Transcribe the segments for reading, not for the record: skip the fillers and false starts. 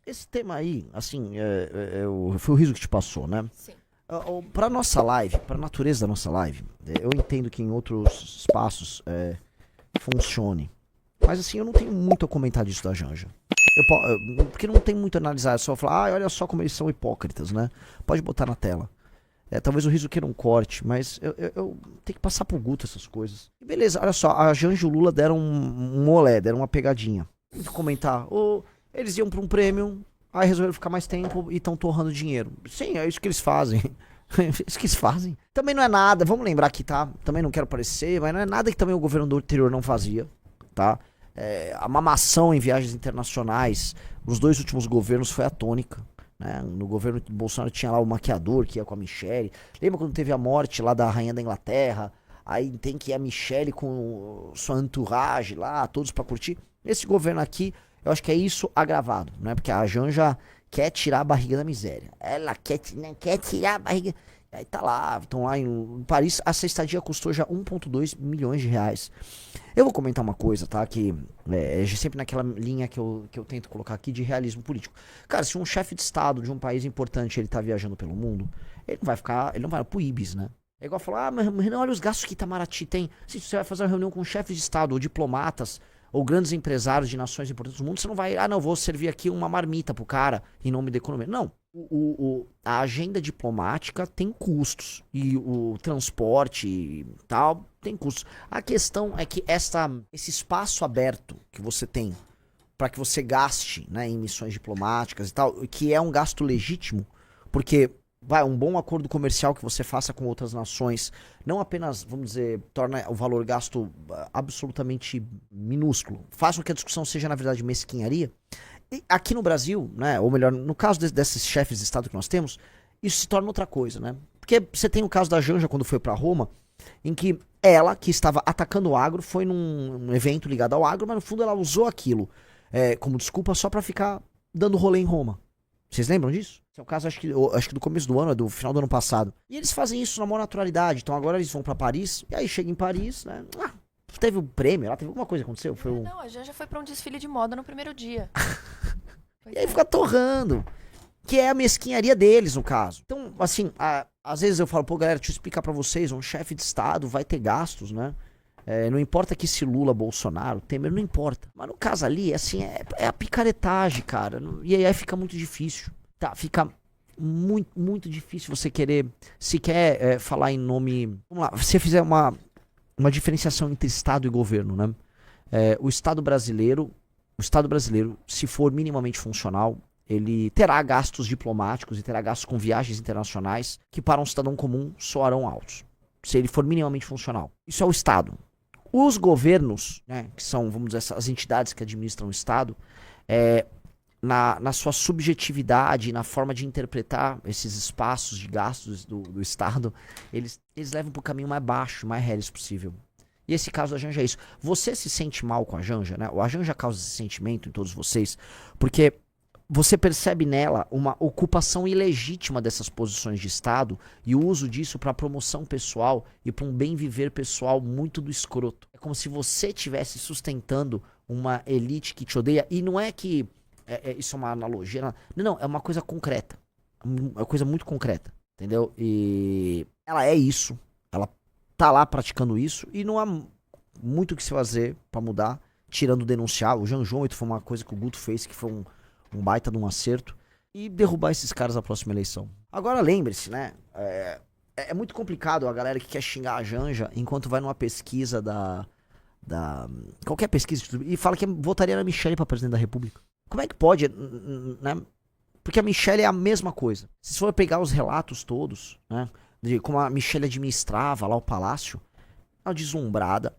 esse tema aí, assim, foi o Riso que te passou, né? Sim. Pra nossa live, pra natureza da nossa live, eu entendo que em outros espaços funcione. Mas assim, eu não tenho muito a comentar disso da Janja. Porque não tem muito a analisar, é só falar, olha só como eles são hipócritas, né? Pode botar na tela. Talvez o Riso queira um corte, mas eu tenho que passar pro Guto essas coisas. E beleza, olha só, a Janja e o Lula deram um molé, deram uma pegadinha. Tem que comentar, eles iam pra um prêmio, aí resolveram ficar mais tempo e estão torrando dinheiro. Sim, é isso que eles fazem. É isso que eles fazem. Também não é nada, vamos lembrar aqui, tá? Também não quero parecer, mas não é nada que também o governo do anterior não fazia, tá? A mamação em viagens internacionais, nos 2 últimos governos foi a tônica. Né? No governo do Bolsonaro tinha lá o maquiador que ia com a Michelle. Lembra quando teve a morte lá da rainha da Inglaterra? Aí tem que ir a Michelle com sua entourage lá, todos pra curtir. Esse governo aqui, eu acho que é isso agravado, né? Porque a Janja quer tirar a barriga da miséria. Ela quer tirar a barriga. Aí tá lá, estão lá em Paris. Essa estadia custou já 1,2 milhões de reais. Eu vou comentar uma coisa, tá? Que é sempre naquela linha que eu tento colocar aqui de realismo político. Cara, se um chefe de estado de um país importante ele tá viajando pelo mundo, ele não vai pro Ibis, né? É igual falar, mas não, olha os gastos que Itamaraty tem. Se você vai fazer uma reunião com chefes de estado ou diplomatas ou grandes empresários de nações importantes do mundo, você não vai, não, vou servir aqui uma marmita pro cara em nome da economia. Não. A agenda diplomática tem custos e o transporte e tal tem custos. A questão é que esse espaço aberto que você tem para que você gaste, né, em missões diplomáticas e tal, que é um gasto legítimo, porque um bom acordo comercial que você faça com outras nações não apenas, vamos dizer, torna o valor gasto absolutamente minúsculo, faz com que a discussão seja, na verdade, mesquinharia. E aqui no Brasil, né, ou melhor, no caso desses chefes de Estado que nós temos, isso se torna outra coisa, né? Porque você tem o caso da Janja quando foi pra Roma, em que ela, que estava atacando o agro, foi num evento ligado ao agro, mas no fundo ela usou aquilo como desculpa só pra ficar dando rolê em Roma. Vocês lembram disso? Esse é o caso, acho que do começo do ano, do final do ano passado. E eles fazem isso na maior naturalidade. Então agora eles vão pra Paris, e aí chega em Paris, né? Teve um prêmio lá, teve alguma coisa que aconteceu? Não, a Janja foi pra um desfile de moda no primeiro dia. E aí fica torrando. Que é a mesquinharia deles, no caso. Então, assim, às vezes eu falo, galera, deixa eu explicar pra vocês, um chefe de Estado vai ter gastos, né? Não importa que se Lula, Bolsonaro, Temer, não importa. Mas no caso ali, assim, é a picaretagem, cara. E aí fica muito difícil. Tá, fica muito, muito difícil você querer, se quer falar em nome... Vamos lá, se você fizer uma diferenciação entre Estado e governo, né? O Estado brasileiro, se for minimamente funcional, ele terá gastos diplomáticos e terá gastos com viagens internacionais que para um cidadão comum soarão altos. Se ele for minimamente funcional. Isso é o Estado. Os governos, né, que são, vamos dizer, as entidades que administram o Estado, na sua subjetividade, na forma de interpretar esses espaços de gastos do Estado, eles levam para o caminho mais baixo, mais reles possível. E esse caso da Janja é isso. Você se sente mal com a Janja, né? Ou a Janja causa esse sentimento em todos vocês, porque você percebe nela uma ocupação ilegítima dessas posições de Estado e o uso disso para promoção pessoal e para um bem viver pessoal muito do escroto. É como se você estivesse sustentando uma elite que te odeia, e não é que isso é uma analogia, não, é uma coisa concreta, é uma coisa muito concreta, entendeu? E ela é isso, ela tá lá praticando isso e não há muito o que se fazer para mudar, tirando denunciar. O Jean João foi uma coisa que o Guto fez que foi um baita de um acerto, e derrubar esses caras na próxima eleição. Agora lembre-se, né? É muito complicado a galera que quer xingar a Janja enquanto vai numa pesquisa qualquer pesquisa e fala que votaria na Michelle pra presidente da República. Como é que pode, né? Porque a Michelle é a mesma coisa. Se for pegar os relatos todos, né? De como a Michelle administrava lá o palácio, ela deslumbrada,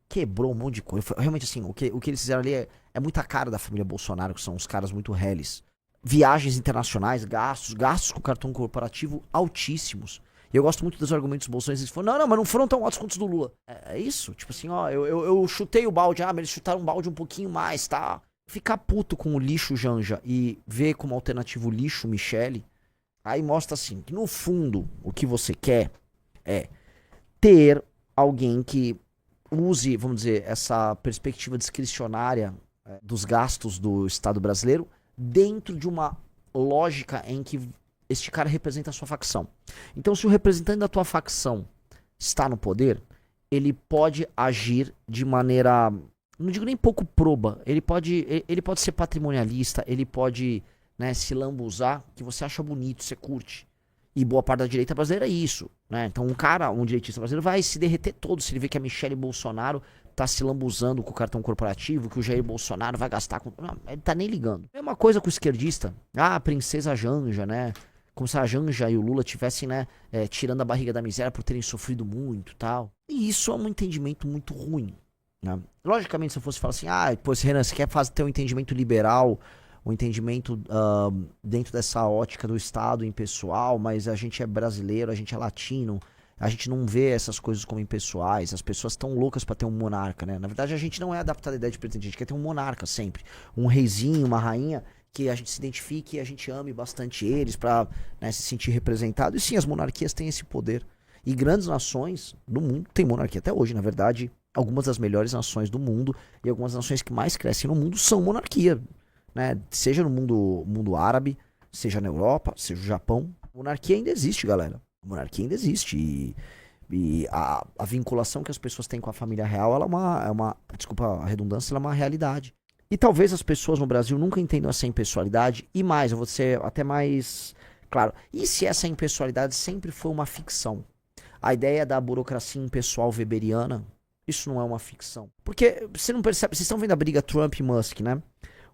quebrou um monte de coisa. Realmente, assim, o que eles fizeram ali é muita cara da família Bolsonaro, que são uns caras muito reles. Viagens internacionais, gastos com cartão corporativo altíssimos. E eu gosto muito dos argumentos bolsonaristas. Eles falam, não, mas não foram tão altos quanto os do Lula. É isso? Tipo assim, ó, eu chutei o balde, mas eles chutaram um balde um pouquinho mais, tá? Ficar puto com o lixo Janja e ver como alternativo o lixo Michele, aí mostra assim, que no fundo, o que você quer é ter alguém que use, vamos dizer, essa perspectiva discricionária dos gastos do Estado brasileiro dentro de uma lógica em que este cara representa a sua facção. Então, se o representante da tua facção está no poder, ele pode agir de maneira, não digo nem pouco proba, ele pode ser patrimonialista, ele pode, né, se lambuzar, que você acha bonito, você curte. E boa parte da direita brasileira é isso, né? Então um direitista brasileiro vai se derreter todo se ele vê que a Michelle Bolsonaro tá se lambuzando com o cartão corporativo, que o Jair Bolsonaro vai gastar com... Não, ele tá nem ligando. É uma coisa com o esquerdista. Ah, a princesa Janja, né? Como se a Janja e o Lula tivessem, né, tirando a barriga da miséria por terem sofrido muito e tal. E isso é um entendimento muito ruim, né? Logicamente, se eu fosse falar assim, pois Renan, você quer ter um entendimento liberal, um entendimento dentro dessa ótica do Estado impessoal, mas a gente é brasileiro, a gente é latino, a gente não vê essas coisas como impessoais, as pessoas estão loucas pra ter um monarca, né? Na verdade, a gente não é adaptado à ideia de presidente, a gente quer ter um monarca sempre. Um reizinho, uma rainha, que a gente se identifique e a gente ame bastante eles pra, né, se sentir representado. E sim, as monarquias têm esse poder. E grandes nações do mundo têm monarquia até hoje. Na verdade, algumas das melhores nações do mundo e algumas nações que mais crescem no mundo são monarquia, né? Seja no mundo árabe, seja na Europa, seja no Japão. A monarquia ainda existe, galera. A monarquia ainda existe. E a vinculação que as pessoas têm com a família real, ela é uma, desculpa a redundância, ela é uma realidade. E talvez as pessoas no Brasil nunca entendam essa impessoalidade. E mais, eu vou ser até mais claro. E se essa impessoalidade sempre foi uma ficção? A ideia da burocracia impessoal weberiana, isso não é uma ficção. Porque você não percebe, vocês estão vendo a briga Trump e Musk, né?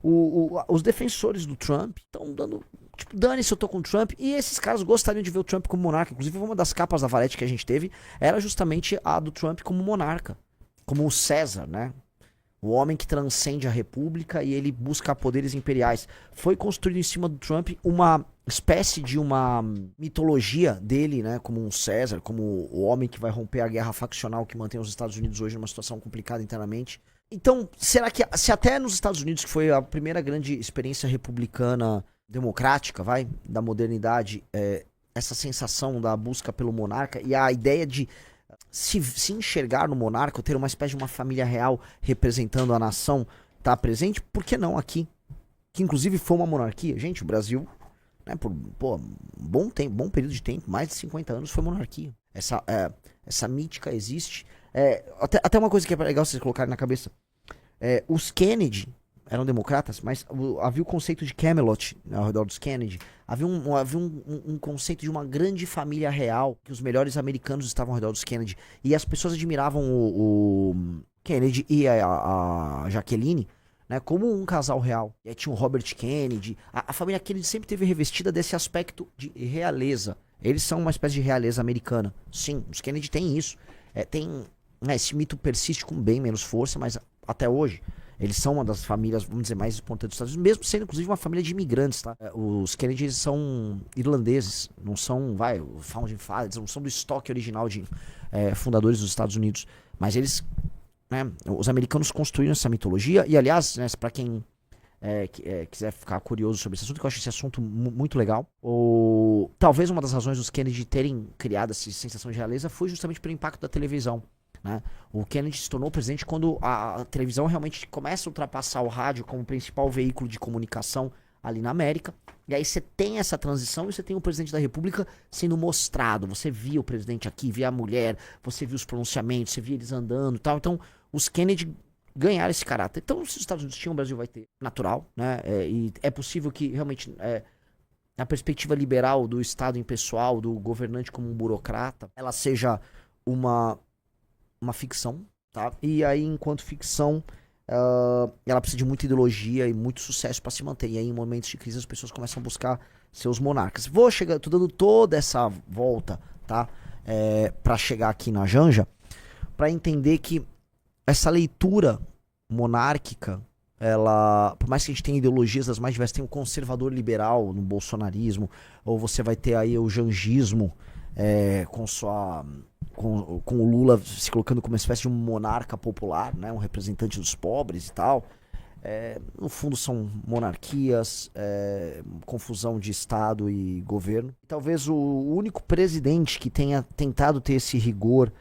Os defensores do Trump estão dando, tipo, dane-se, eu tô com o Trump. E esses caras gostariam de ver o Trump como monarca. Inclusive, uma das capas da Valete que a gente teve era justamente a do Trump como monarca. Como o César, né? O homem que transcende a república e ele busca poderes imperiais. Foi construído em cima do Trump uma espécie de uma mitologia dele, né? Como um César, como o homem que vai romper a guerra faccional que mantém os Estados Unidos hoje numa situação complicada internamente. Então, será que se até nos Estados Unidos, que foi a primeira grande experiência republicana democrática, da modernidade, essa sensação da busca pelo monarca e a ideia de se enxergar no monarca, ter uma espécie de uma família real representando a nação, tá presente, por que não aqui? Que inclusive foi uma monarquia. Gente, o Brasil, né, por bom período de tempo, mais de 50 anos, foi monarquia. Essa mítica existe. Até uma coisa que é legal vocês colocarem na cabeça. Os Kennedy eram democratas, mas havia o conceito de Camelot, né, ao redor dos Kennedy. Havia um conceito de uma grande família real, que os melhores americanos estavam ao redor dos Kennedy. E as pessoas admiravam o Kennedy e a Jacqueline, né, como um casal real. E aí tinha o Robert Kennedy. A família Kennedy sempre teve revestida desse aspecto de realeza. Eles são uma espécie de realeza americana. Sim, os Kennedy têm isso. Esse mito persiste com bem menos força, mas até hoje eles são uma das famílias, vamos dizer, mais importantes dos Estados Unidos, mesmo sendo inclusive uma família de imigrantes, tá? Os Kennedy são irlandeses, não são, o Founding Fathers, não são do estoque original de fundadores dos Estados Unidos, mas eles, né, os americanos construíram essa mitologia, e aliás, né, para quem quiser ficar curioso sobre esse assunto, que eu acho esse assunto muito legal, talvez uma das razões dos Kennedy terem criado essa sensação de realeza foi justamente pelo impacto da televisão. Né? O Kennedy se tornou presidente quando a televisão realmente começa a ultrapassar o rádio como principal veículo de comunicação ali na América. E aí você tem essa transição e você tem o presidente da República sendo mostrado. Você via o presidente aqui, via a mulher, você via os pronunciamentos, você via eles andando e tal. Então, os Kennedy ganharam esse caráter. Então, se os Estados Unidos tinham, o Brasil vai ter. Natural, né? E é possível que realmente a perspectiva liberal do Estado impessoal, do governante como um burocrata, ela seja uma ficção, tá? E aí, enquanto ficção, ela precisa de muita ideologia e muito sucesso para se manter. E aí, em momentos de crise, as pessoas começam a buscar seus monarcas. Tô dando toda essa volta, tá? Para chegar aqui na Janja, para entender que essa leitura monárquica, ela, por mais que a gente tenha ideologias das mais diversas, tem o conservador liberal no bolsonarismo, ou você vai ter aí o jangismo, com o Lula se colocando como uma espécie de um monarca popular, né, um representante dos pobres e tal. No fundo são monarquias, confusão de Estado e governo. Talvez o único presidente que tenha tentado ter esse rigor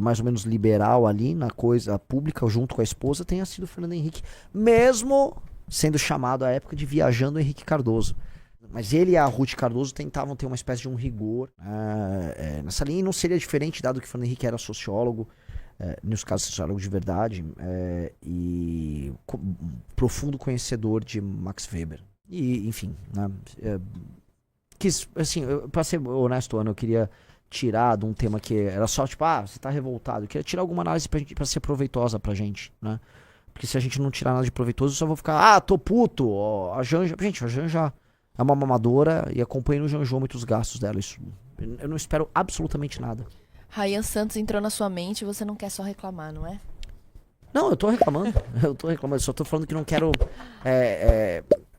mais ou menos liberal ali na coisa pública junto com a esposa tenha sido o Fernando Henrique, mesmo sendo chamado à época de Viajando Henrique Cardoso. Mas ele e a Ruth Cardoso tentavam ter uma espécie de um rigor nessa linha, e não seria diferente, dado que o Fernando Henrique era sociólogo, nos casos sociólogo de verdade, e profundo conhecedor de Max Weber. E, enfim, né, assim, pra ser honesto, Ana, eu queria tirar de um tema que era só, tipo, você tá revoltado. Eu queria tirar alguma análise pra ser proveitosa pra gente, né? Porque se a gente não tirar nada de proveitoso, eu só vou ficar, tô puto, a Janja... Gente, a Janja é uma mamadora e acompanha no janjômetro os gastos dela. Isso, eu não espero absolutamente nada. Ryan Santos entrou na sua mente e você não quer só reclamar, não é? Não, eu tô reclamando. Eu só tô falando que não quero...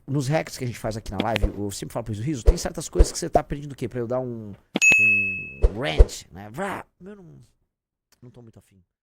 nos hacks que a gente faz aqui na live, eu sempre falo pro Riso, tem certas coisas que você tá pedindo o quê? Pra eu dar um rant, né? Eu não tô muito afim.